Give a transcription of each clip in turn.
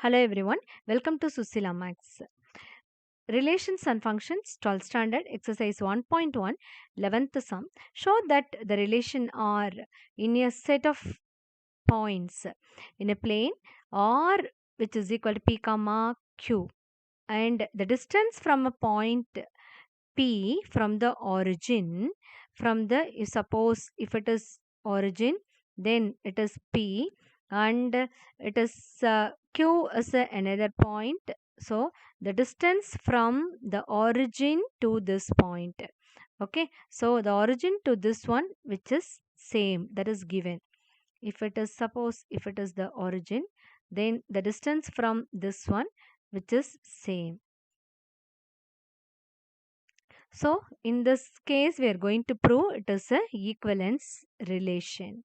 Hello everyone, welcome to Susila Max. Relations and functions 12th standard exercise 1.1 11th sum show that the relation are in a set of points in a plane R which is equal to P comma Q, and the distance from a point P from the origin you suppose if it is origin, then it is P, and it is Q is another point. So the distance from the origin to this point. Okay, so the origin to this one which is same, that is given. If it is suppose if it is the origin, then the distance from this one which is same. So in this case, we are going to prove it is a equivalence relation.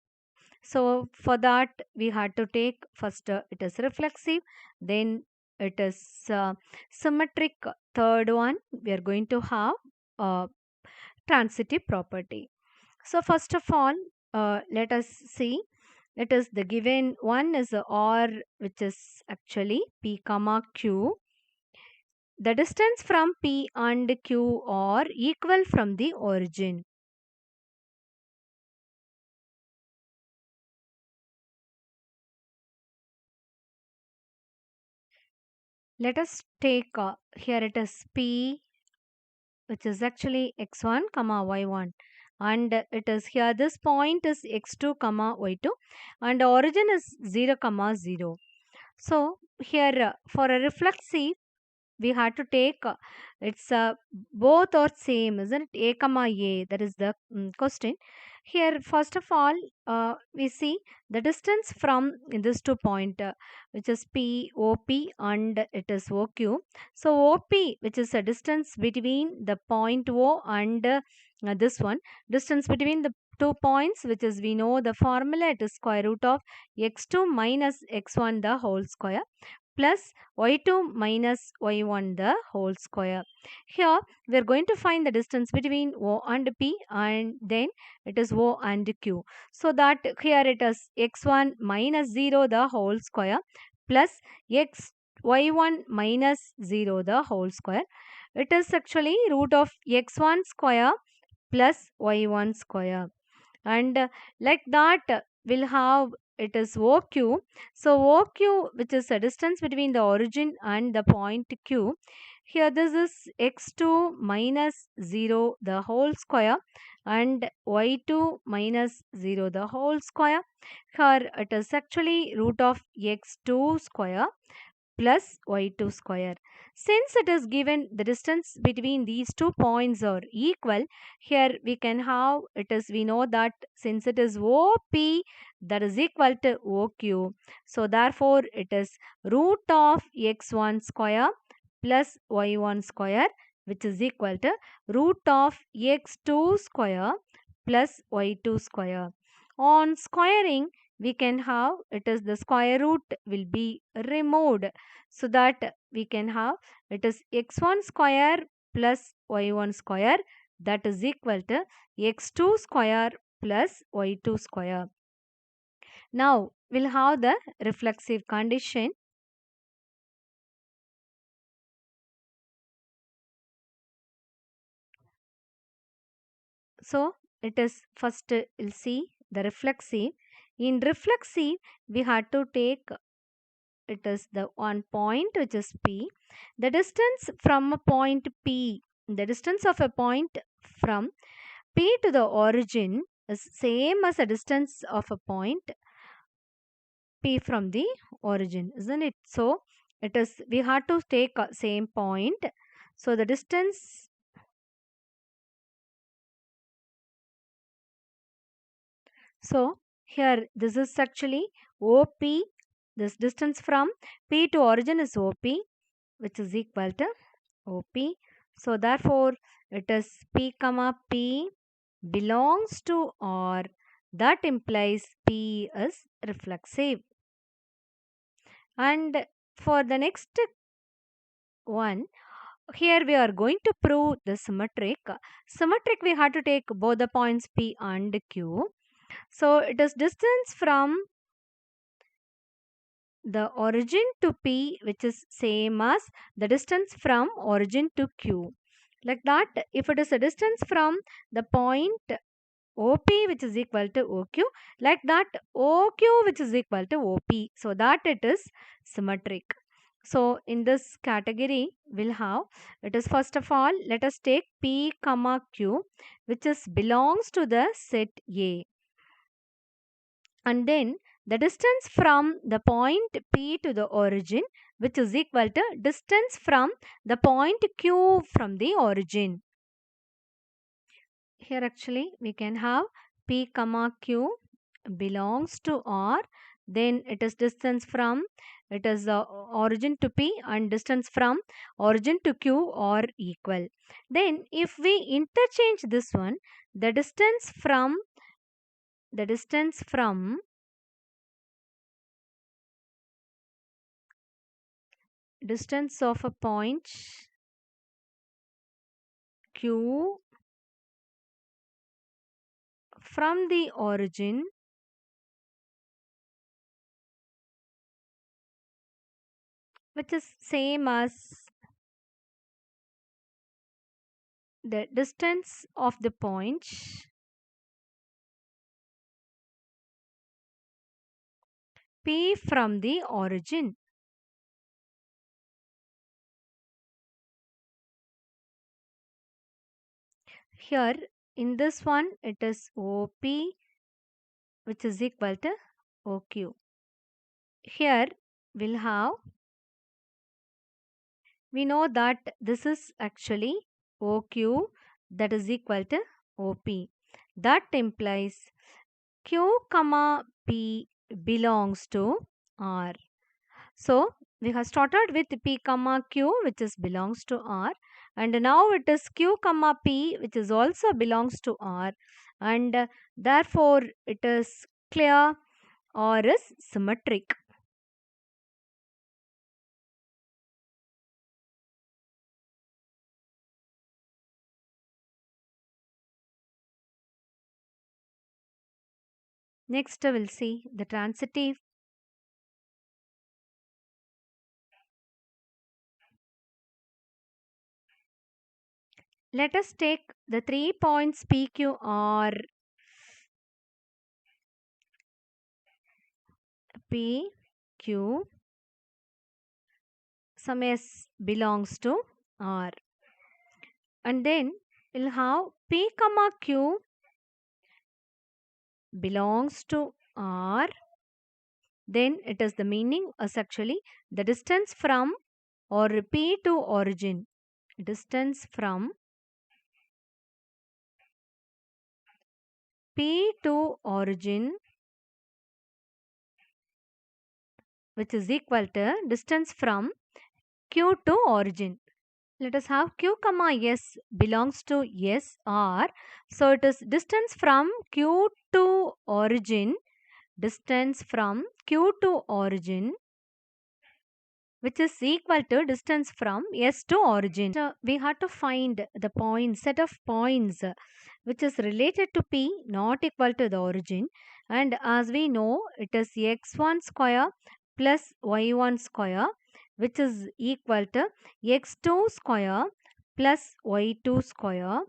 So for that, we had to take first it is reflexive, then it is symmetric. Third one, we are going to have transitive property. So first of all, let us see. It is the given one is a R, which is actually P comma Q. The distance from P and Q are equal from the origin. Let us take here it is P, which is actually x1 comma y1, and it is here this point is x2 comma y2, and origin is 0 comma 0. So here for a reflexive we had to take it's both are same, isn't it? A comma A, that is the question here. First of all, we see the distance from this two point, which is P OP and it is OQ. So OP, which is a distance between the point O and this one, distance between the 2 points, which is we know the formula, it is square root of x2 minus x1 the whole square plus y2 minus y1 the whole square. Here we are going to find the distance between O and P, and then it is O and Q. So that here it is x1 minus 0 the whole square plus x y1 minus 0 the whole square. It is actually root of x1 square plus y1 square, and like that we'll have it is OQ. So OQ, which is a distance between the origin and the point Q, here this is x2 minus 0 the whole square and y2 minus 0 the whole square. Here it is actually root of x2 square plus y2 square. Since it is given the distance between these 2 points are equal, here we can have it is we know that since it is OP, that is equal to OQ. So therefore it is root of x1 square plus y1 square, which is equal to root of x2 square plus y2 square. On squaring, we can have it is the square root will be removed, so that we can have it is x1 square plus y1 square, that is equal to x2 square plus y2 square. Now we'll have the reflexive condition. So it is first we'll see the reflexive. In reflexive, we had to take it is the one point which is P. The distance from a point P, the distance of a point from P to the origin is same as the distance of a point P from the origin, isn't it? So it is we had to take a same point. So the distance, so here this is actually OP. This distance from P to origin is OP, which is equal to OP. So therefore it is P comma P belongs to R. That implies P is reflexive. And for the next one, here we are going to prove the symmetric. Symmetric, we have to take both the points P and Q. So it is distance from the origin to P, which is same as the distance from origin to Q. Like that, if it is a distance from the point OP which is equal to OQ, like that OQ which is equal to OP, so that it is symmetric. So in this category we'll have, it is first of all, let us take P comma Q which is belongs to the set A, and then the distance from the point P to the origin which is equal to distance from the point Q from the origin. Here actually we can have P comma Q belongs to R, then it is distance from, it is the origin to P, and distance from origin to Q are equal. Then if we interchange this one, the distance from distance of a point Q from the origin which is same as the distance of the point P from the origin. Here in this one it is OP which is equal to OQ. Here we'll have, we know that this is actually OQ that is equal to OP. That implies Q comma P belongs to R. So we have started with P comma Q which is belongs to R, and now it is Q comma P which is also belongs to R, and therefore it is clear R is symmetric. Next we'll see the transitive. Let us take the 3 points PQR, PQ, some S belongs to R, and then we'll have P comma Q belongs to R, then it is the meaning as actually the distance from or P to origin, distance from P to origin which is equal to distance from Q to origin. Let us have Q comma S belongs to S R, so it is distance from Q to origin, distance from Q to origin which is equal to distance from S to origin. So we have to find the point, set of points which is related to P not equal to the origin, and as we know it is x1 square plus y1 square which is equal to x2 square plus y2 square,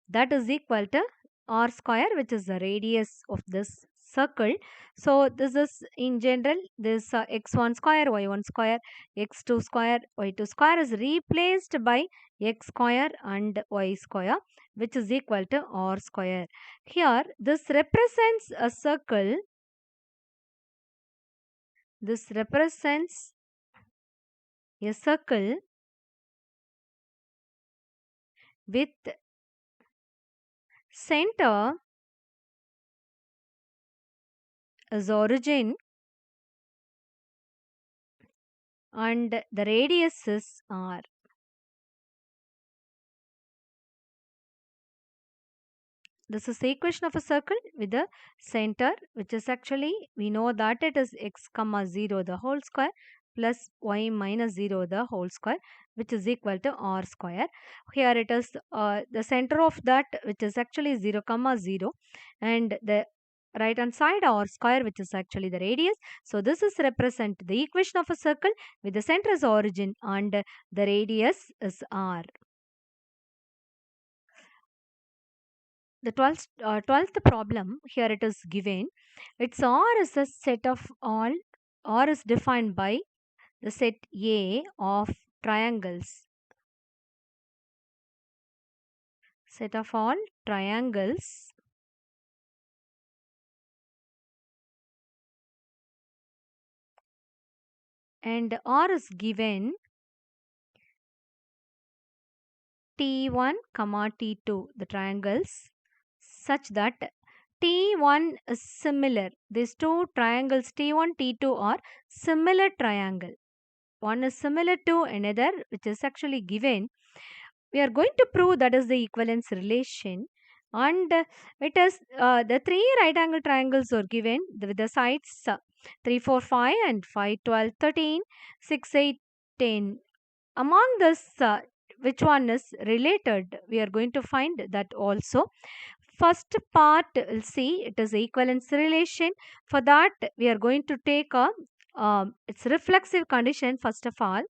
that is equal to r square which is the radius of this circle. So this is in general this x1 square y1 square x2 square y2 square is replaced by x square and y square which is equal to r square. Here this represents a circle, this represents a circle with center as origin and the radius is r. This is the equation of a circle with the center which is actually, we know that it is x comma 0 the whole square plus y minus 0 the whole square which is equal to r square. Here it is the center of that which is actually 0 comma 0, and the right hand side, r square, which is actually the radius. So this is represent the equation of a circle with the center as origin and the radius is r. The 12th problem, here it is given. Its R is a set of all. R is defined by the set A of triangles. Set of all triangles and R is given T1 comma T2, the triangles, such that T1 is similar. These two triangles T1, T2 are similar triangle. One is similar to another, which is actually given. We are going to prove that is the equivalence relation, and it is the three right angle triangles are given with the sides 3, 4, 5 and 5, 12, 13, 6, 8, 10. Among this, which one is related, we are going to find that also. First part, we'll see it is equivalence relation. For that, we are going to take a its reflexive condition first of all.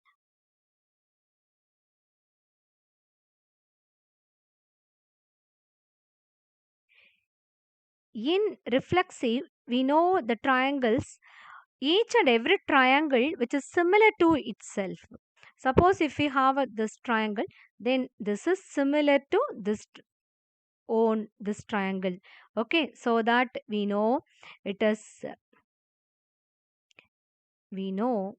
In reflexive, we know the triangles, each and every triangle which is similar to itself. Suppose if we have this triangle, then this is similar to this own this triangle. Okay, so that we know it is, we know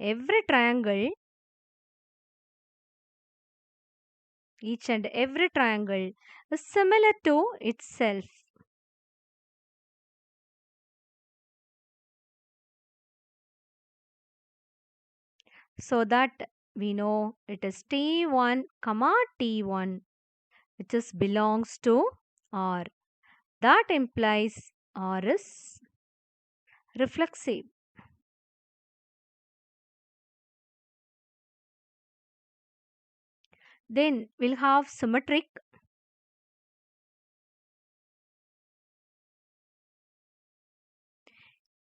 every triangle, each and every triangle is similar to itself. So that we know it is T1 comma T1, which is belongs to R. That implies R is reflexive. Then we'll have symmetric.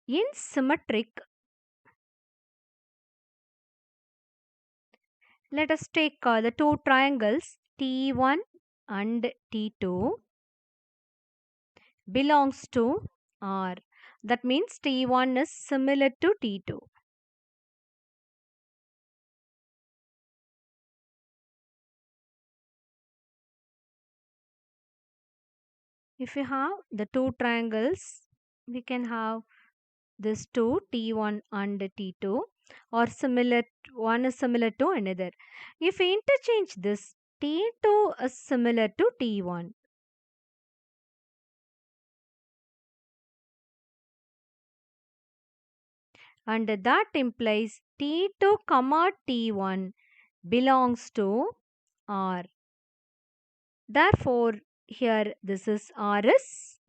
In symmetric, let us take the two triangles T1 and T2 belongs to R. That means T1 is similar to T2. If you have the two triangles, we can have this two T1 and T2 or similar, one is similar to another. If we interchange this, T2 is similar to T1. And that implies T2 comma T1 belongs to R. Therefore, here this is RS.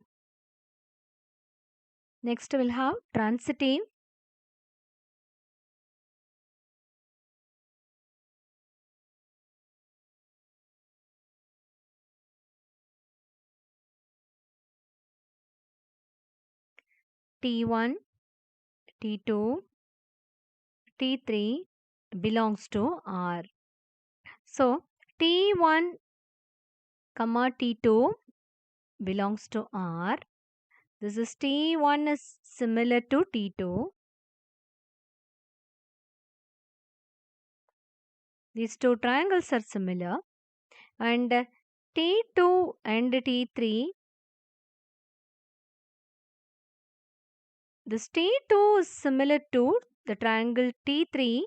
Next we'll have transitive. T1, T2, T3 belongs to R. So, T1 comma T2 belongs to R. This is T1 is similar to T2. These two triangles are similar. And T2 and T3, this T2 is similar to the triangle T3.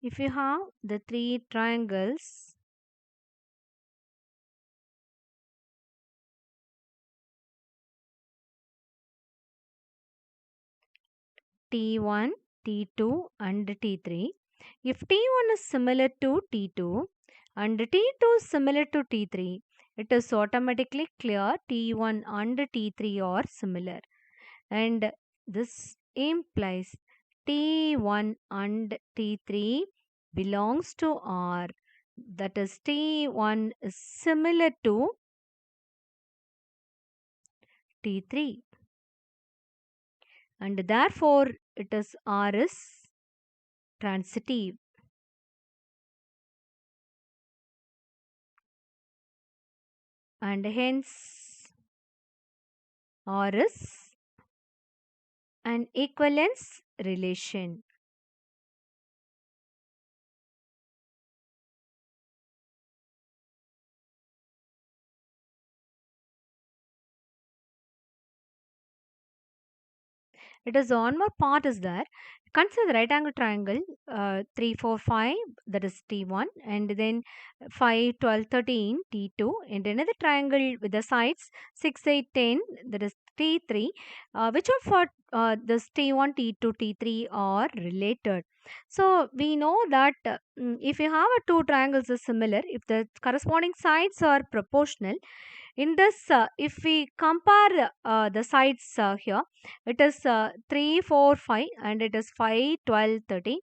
If you have the three triangles, T1, T2 and T3. If T1 is similar to T2 and T2 is similar to T3, it is automatically clear T1 and T3 are similar. And this implies T1 and T3 belongs to R. that is T1 is similar to T3, and therefore it is R is transitive, and hence R is an equivalence relation. It is one more part is there. Consider the right angle triangle 3, 4, 5, that is T1, and then 5, 12, 13, T2, and another triangle with the sides 6, 8, 10, that is T3, which are for this T1, T2, T3 are related. So we know that if you have a two triangles is similar, if the corresponding sides are proportional, in this, if we compare the sides here, it is 3, 4, 5, and it is 5, 12, 13.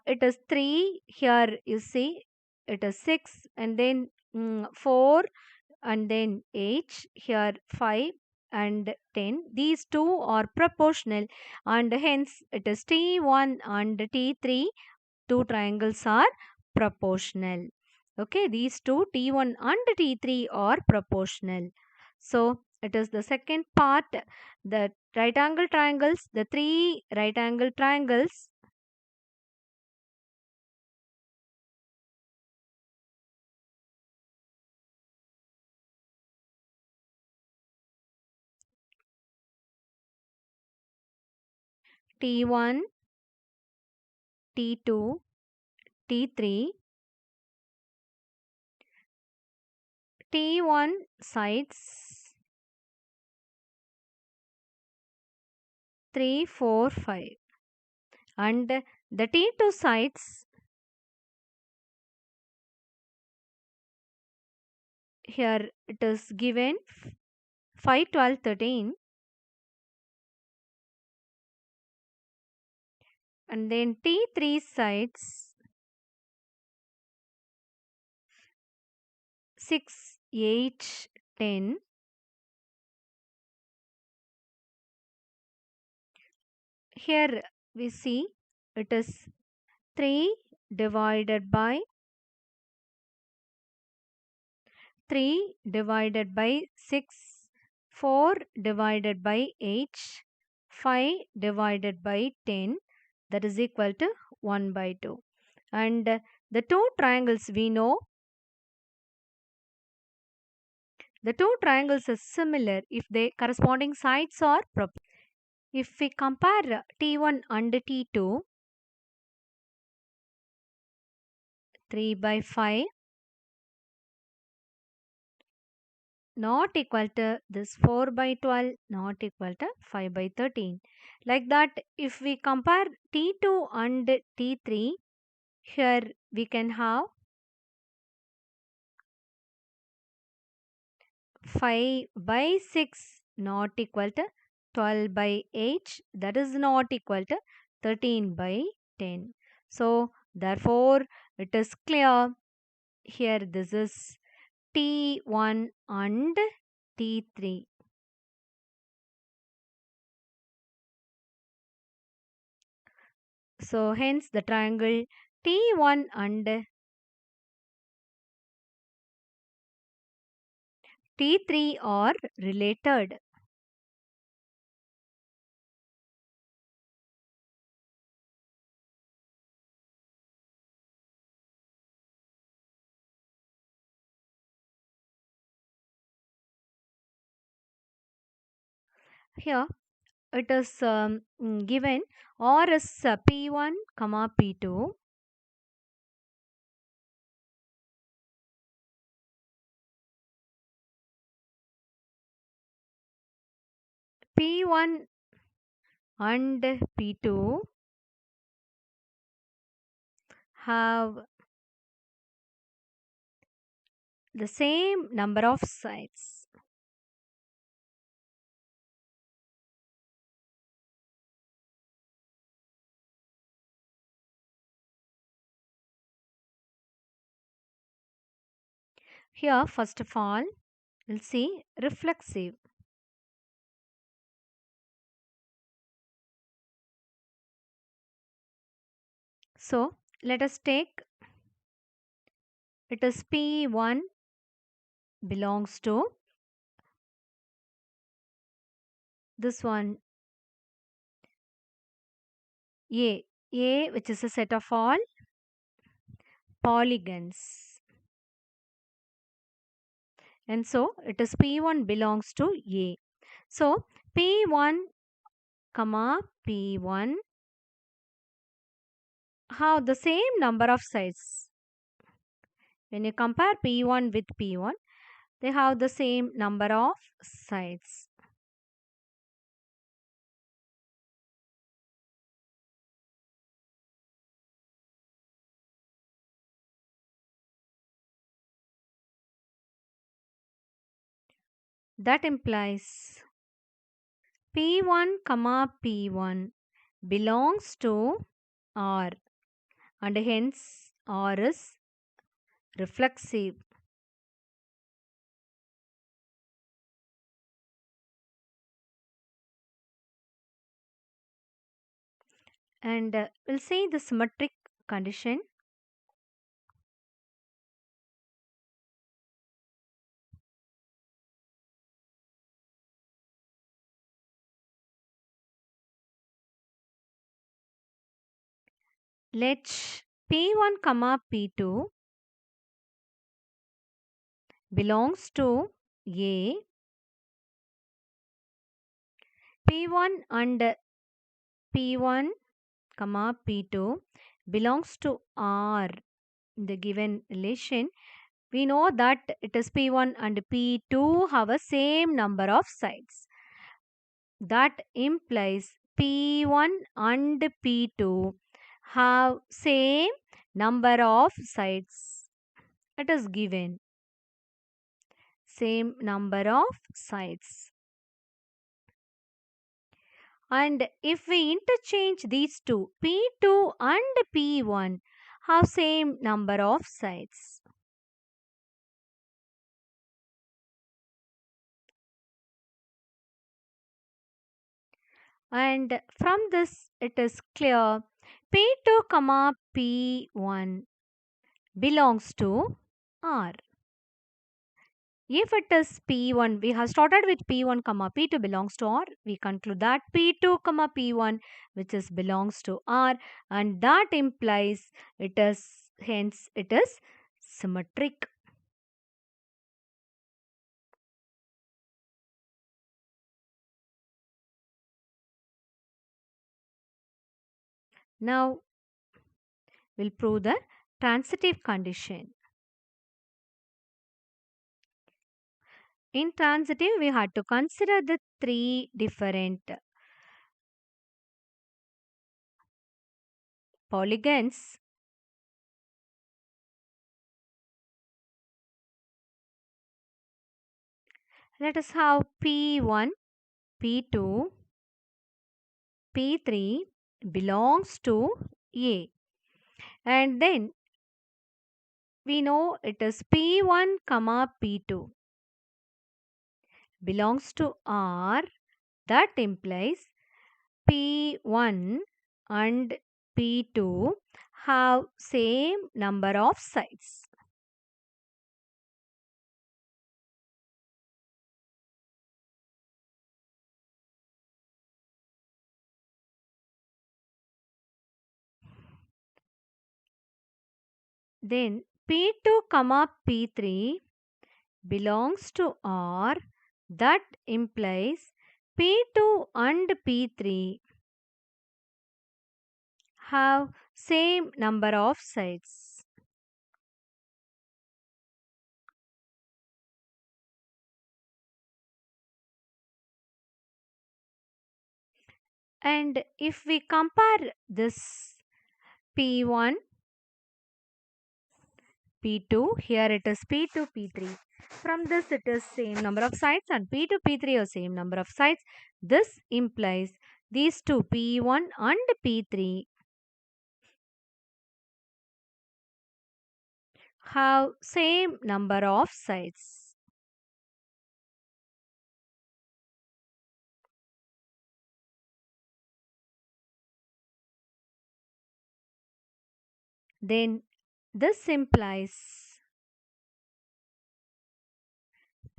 It is 3 here, you see, it is 6, and then 4, and then 8, here 5 and 10. These two are proportional, and hence it is T1 and T3, two triangles are proportional. Okay, these two T1 and T3 are proportional. So it is the second part, the right angle triangles, the three right angle triangles. T1, T2, T3. T1 sides 3, 4, 5, and the T2 sides here it is given 5, 12, 13, and then T3 sides 6, 8, 10. Here we see it is 3 divided by 3 divided by 6, 4 divided by 8, 5 divided by 10, that is equal to 1 by 2. And the two triangles we know, the two triangles are similar if the corresponding sides are proper. If we compare T1 and T2, 3 by 5 not equal to this 4 by 12 not equal to 5 by 13. Like that, if we compare T2 and T3, here we can have 5 by 6 not equal to 12 by 8, that is not equal to 13 by 10. So therefore it is clear here this is T1 and T3. So hence the triangle T1 and T3 are related. Here it is given R is P1 comma P2, P1 and P2 have the same number of sides. Here, first of all, we'll see reflexive. So, let us take it is P1 belongs to this one A which is a set of all polygons. And so, it is P1 belongs to A. So, P1 comma P1 have the same number of sides. When you compare P1 with P1, they have the same number of sides. That implies P1 comma P1 belongs to R, and hence R is reflexive. And we'll see the symmetric condition. Let P1 comma P2 belongs to A. P1 and P1 comma P2 belongs to R in the given relation. We know that it is P1 and P2 have a same number of sides. That implies P1 and P2 have same number of sides. It is given same number of sides. And if we interchange these two, P2 and P1 have same number of sides. And from this it is clear P2 comma P1 belongs to R. If it is P1, we have started with P1 comma P2 belongs to R. We conclude that P2 comma P1 which is belongs to R, and that implies it is hence it is symmetric. Now we'll prove the transitive condition. In transitive, we had to consider the three different polygons. Let us have P1, P2, P3 belongs to A. And then we know it is P1 comma P2 belongs to R. That implies P1 and P2 have same number of sides. Then P2 comma P3 belongs to R. That implies P2 and P3 have same number of sides. And if we compare this P1, P2, here it is P2, P3. From this it is same number of sides, and P2, P3 are same number of sides. This implies these two P1 and P3 have same number of sides. Then this implies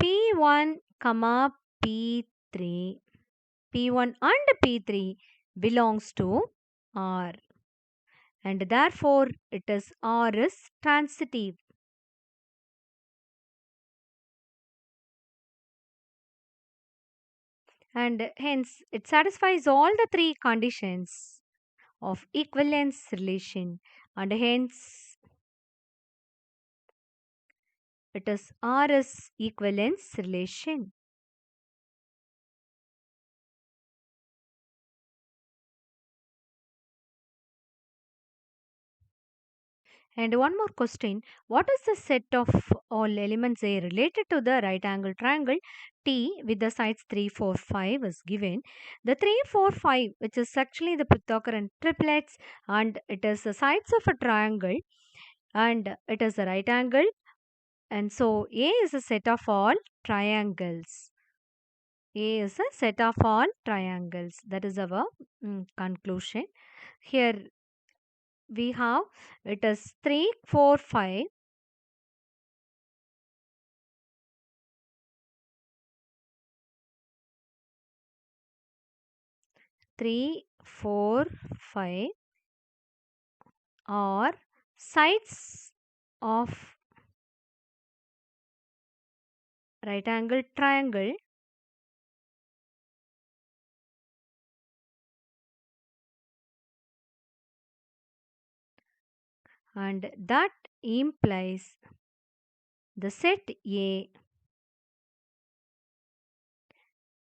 P1, comma P3. P1 and P3 belongs to R, and therefore it is R is transitive, and hence it satisfies all the three conditions of equivalence relation, and hence it is R is equivalence relation. And one more question, what is the set of all elements A related to the right angle triangle T with the sides 3, 4, 5 is given. The 3, 4, 5, which is actually the Pythagorean triplets, and it is the sides of a triangle, and it is a right angle, and so A is a set of all triangles. A is a set of all triangles. That is our conclusion. Here we have it is 3, 4, 5. 3, 4, 5 are sides of right angle triangle, and that implies the set A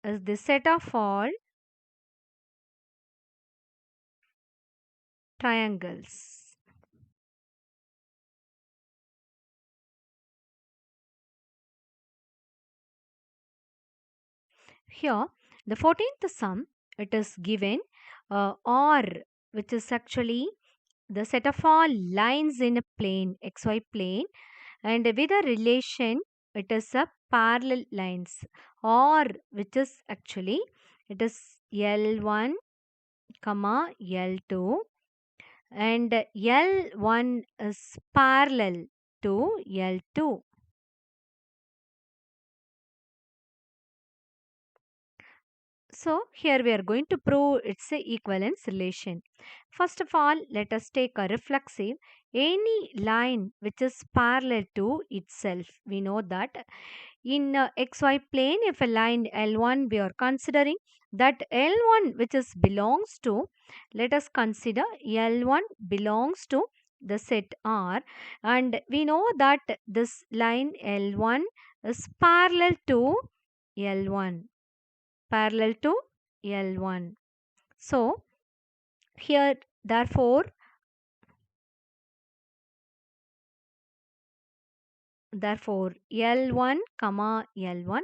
is the set of all triangles. Here the 14th sum, it is given R, which is actually the set of all lines in a plane, xy plane, and with a relation it is a parallel lines, or which is actually it is L1 comma L2, and L1 is parallel to L2. So here we are going to prove its a equivalence relation. First of all, let us take a reflexive. Any line which is parallel to itself. We know that in xy plane, if a line L1 we are considering, that L1 which is belongs to, let us consider L1 belongs to the set R, and we know that this line L1 is L1 parallel to L1. So here therefore L1 comma L1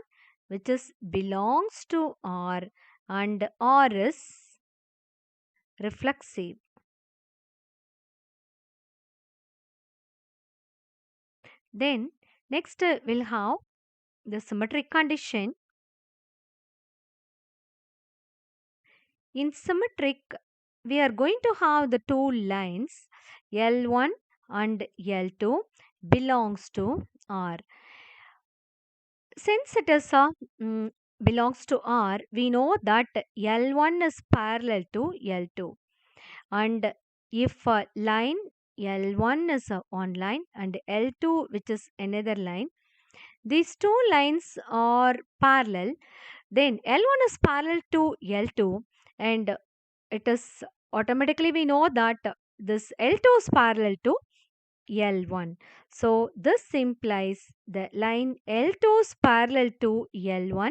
which is belongs to R, and R is reflexive. Then next we'll have the symmetric condition. In symmetric, we are going to have the two lines L1 and L2 belongs to R. Since it is a belongs to R, we know that L1 is parallel to L2, and if a line L1 is one line and L2 which is another line, these two lines are parallel, then L1 is parallel to L2, and it is automatically we know that this L2 is parallel to L1. So this implies the line L2 is parallel to L1,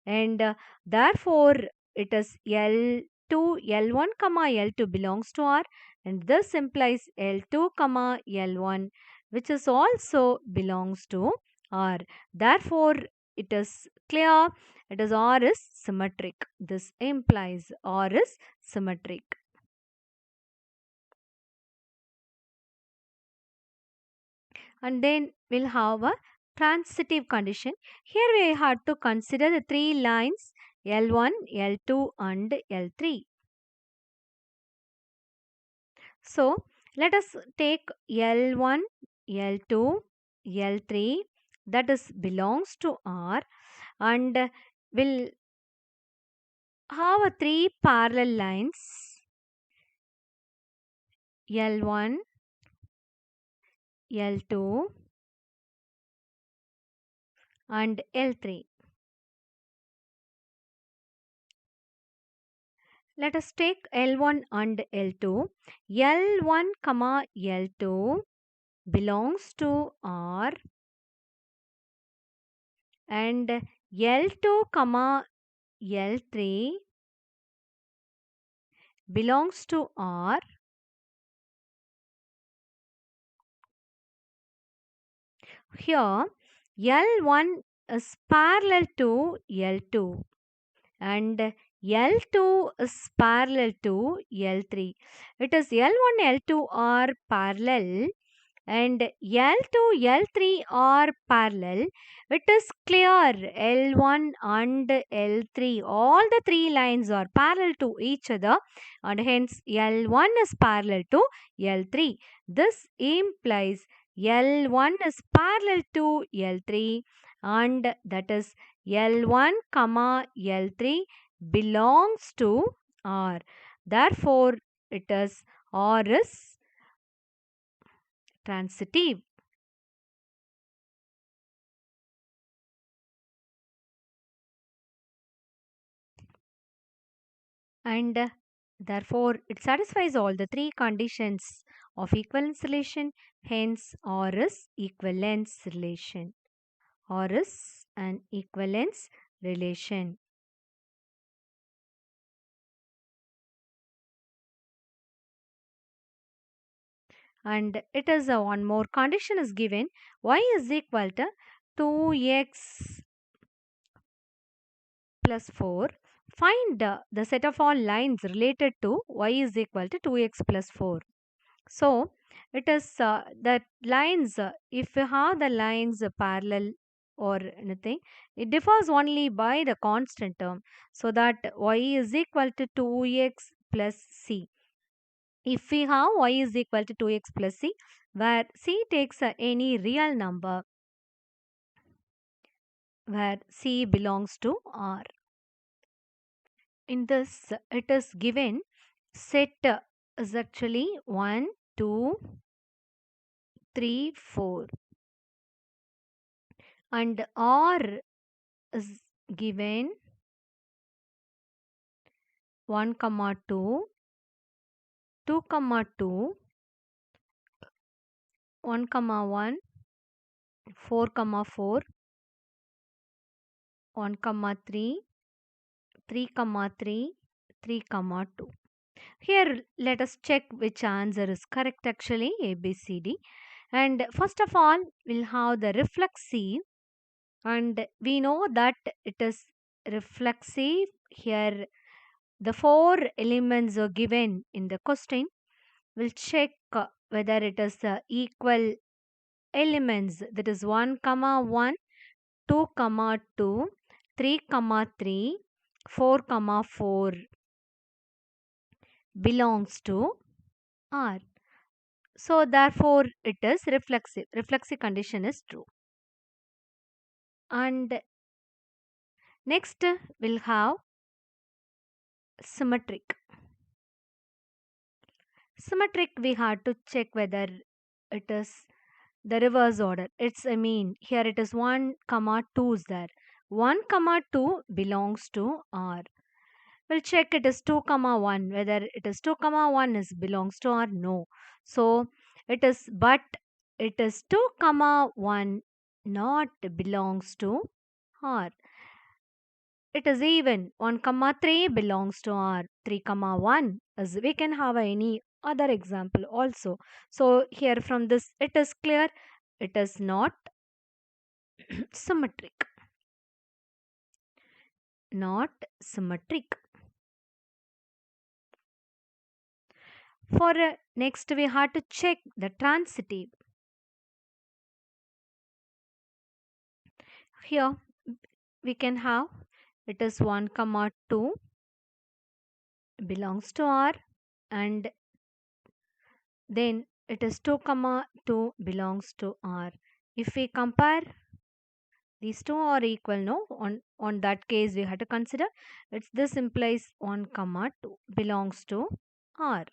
and therefore it is L2 L1 comma L2 belongs to R, and this implies L2 comma L1 which is also belongs to R. Therefore it is clear it is R is symmetric. This implies R is symmetric. and then we'll have a transitive condition. Here we have to consider the three lines L1, L2 and L3. So let us take L1, L2, L3 that is belongs to R, and will have a three parallel lines L1, L2 and L3. Let us take L1 and L2. L1 comma L2 belongs to R, and L2 comma L3 belongs to R. Here L1 is parallel to L2 and L2 is parallel to L3. It is L1 L2 are parallel and L2 L3 are parallel. It is clear L1 and L3 all the three lines are parallel to each other, and hence L1 is parallel to L3. This implies L1 is parallel to L3, and that is L1 comma L3 belongs to R. Therefore it is R is transitive. And therefore it satisfies all the three conditions of equivalence relation, hence R is equivalence relation. R is an equivalence relation. And it is a one more condition is given, y is equal to 2x plus 4. Find the set of all lines related to y is equal to 2x plus 4. So it is that lines, if you have the lines parallel or anything, it differs only by the constant term. So that y is equal to 2x plus c. If we have y is equal to 2x plus c, where c takes any real number, where c belongs to R. In this, it is given set is actually 1, 2, 3, 4, and R is given 1 comma 2, 2 comma 2, 1 comma 1, 4 comma 4, 1 comma 3, 3 comma 3, 3 comma 2. Here let us check which answer is correct actually, A, B, C, D. And first of all, we'll have the reflexive, and we know that it is reflexive. Here the four elements are given in the question. We'll check whether it is the equal elements, that is 1 comma 1, 2 comma 2, 3 comma 3, 4 comma 4 belongs to R. So therefore it is reflexive. Reflexive condition is true. And next we'll have symmetric. Symmetric we have to check whether it is the reverse order. It's here it is 1 comma 2 is there. 1 comma 2 belongs to R. We'll check it is 2 comma 1 whether it is 2 comma 1 is belongs to R. No. So it is, but it is 2 comma 1 not belongs to R. It is even 1 comma 3 belongs to R. 3 comma 1 is, we can have any other example also. So here from this it is clear it is not symmetric. Not symmetric. For next we have to check the transitive. here we can have it is 1 comma 2 belongs to R, and then it is 2 comma 2 belongs to R. If we compare these two are equal, no, on that case we have to consider this implies 1 comma 2 belongs to R.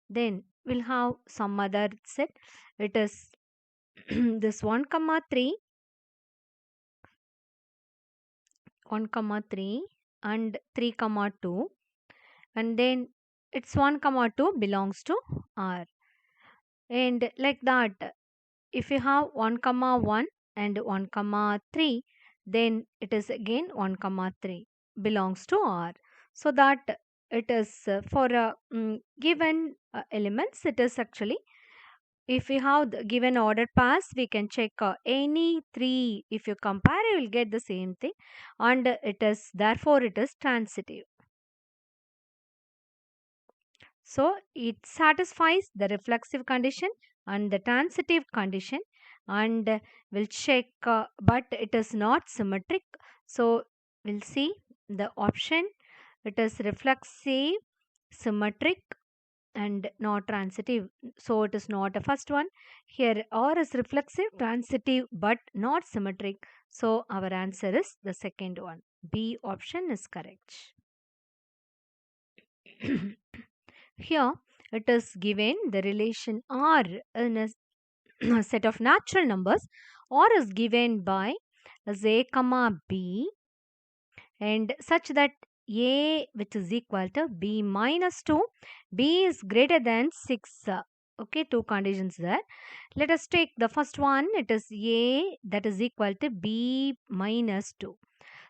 Then we'll have some other set. It is this 1 comma 3 and 3 comma 2, and then it's 1 comma 2 belongs to R. And like that, if you have 1 comma 1 and 1 comma 3, then it is again 1 comma 3 belongs to R. So that it is for given elements, it is actually, if we have the given order pass, we can check any three. If you compare, you will get the same thing, and it is therefore it is transitive. So it satisfies the reflexive condition and the transitive condition, and we'll check, but it is not symmetric. So we'll see the option. It is reflexive, symmetric, and not transitive. So it is not a first one. Here R is reflexive, transitive, but not symmetric. So our answer is the second one. B option is correct. Here it is given the relation R in a set of natural numbers. R is given by as a comma b, and such that a which is equal to b minus 2, b is greater than 6. Okay, two conditions there. Let us take the first one. It is a that is equal to b minus 2.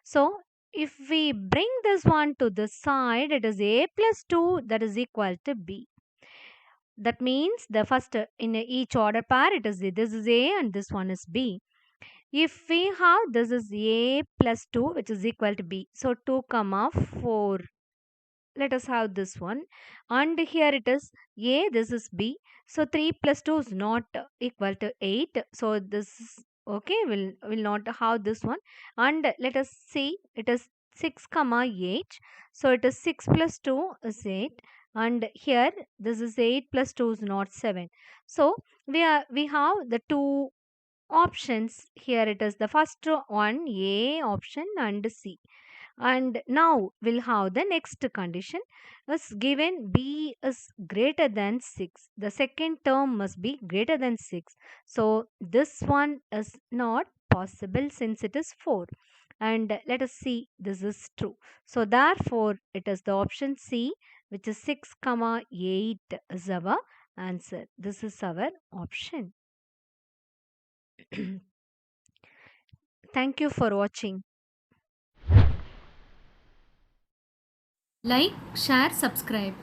So if we bring this one to this side, it is a plus 2 that is equal to b. That means the first in each order pair, it is this is a and this one is b. If we have this is a plus 2 which is equal to b, so 2 comma 4, let us have this one, and here it is a, this is b, so 3 plus 2 is not equal to 8, so this is okay, will not have this one. And let us see, it is 6 comma 8, so it is 6 plus 2 is 8, and here this is 8 plus 2 is not 7. So we have the two options. Here it is the first one, a option and c. And now we'll have the next condition is given b is greater than 6. The second term must be greater than 6. So this one is not possible since it is 4. And let us see, this is true. So therefore it is the option C, which is 6 comma 8 is our answer. This is our option. Thank you for watching. Like, share, subscribe.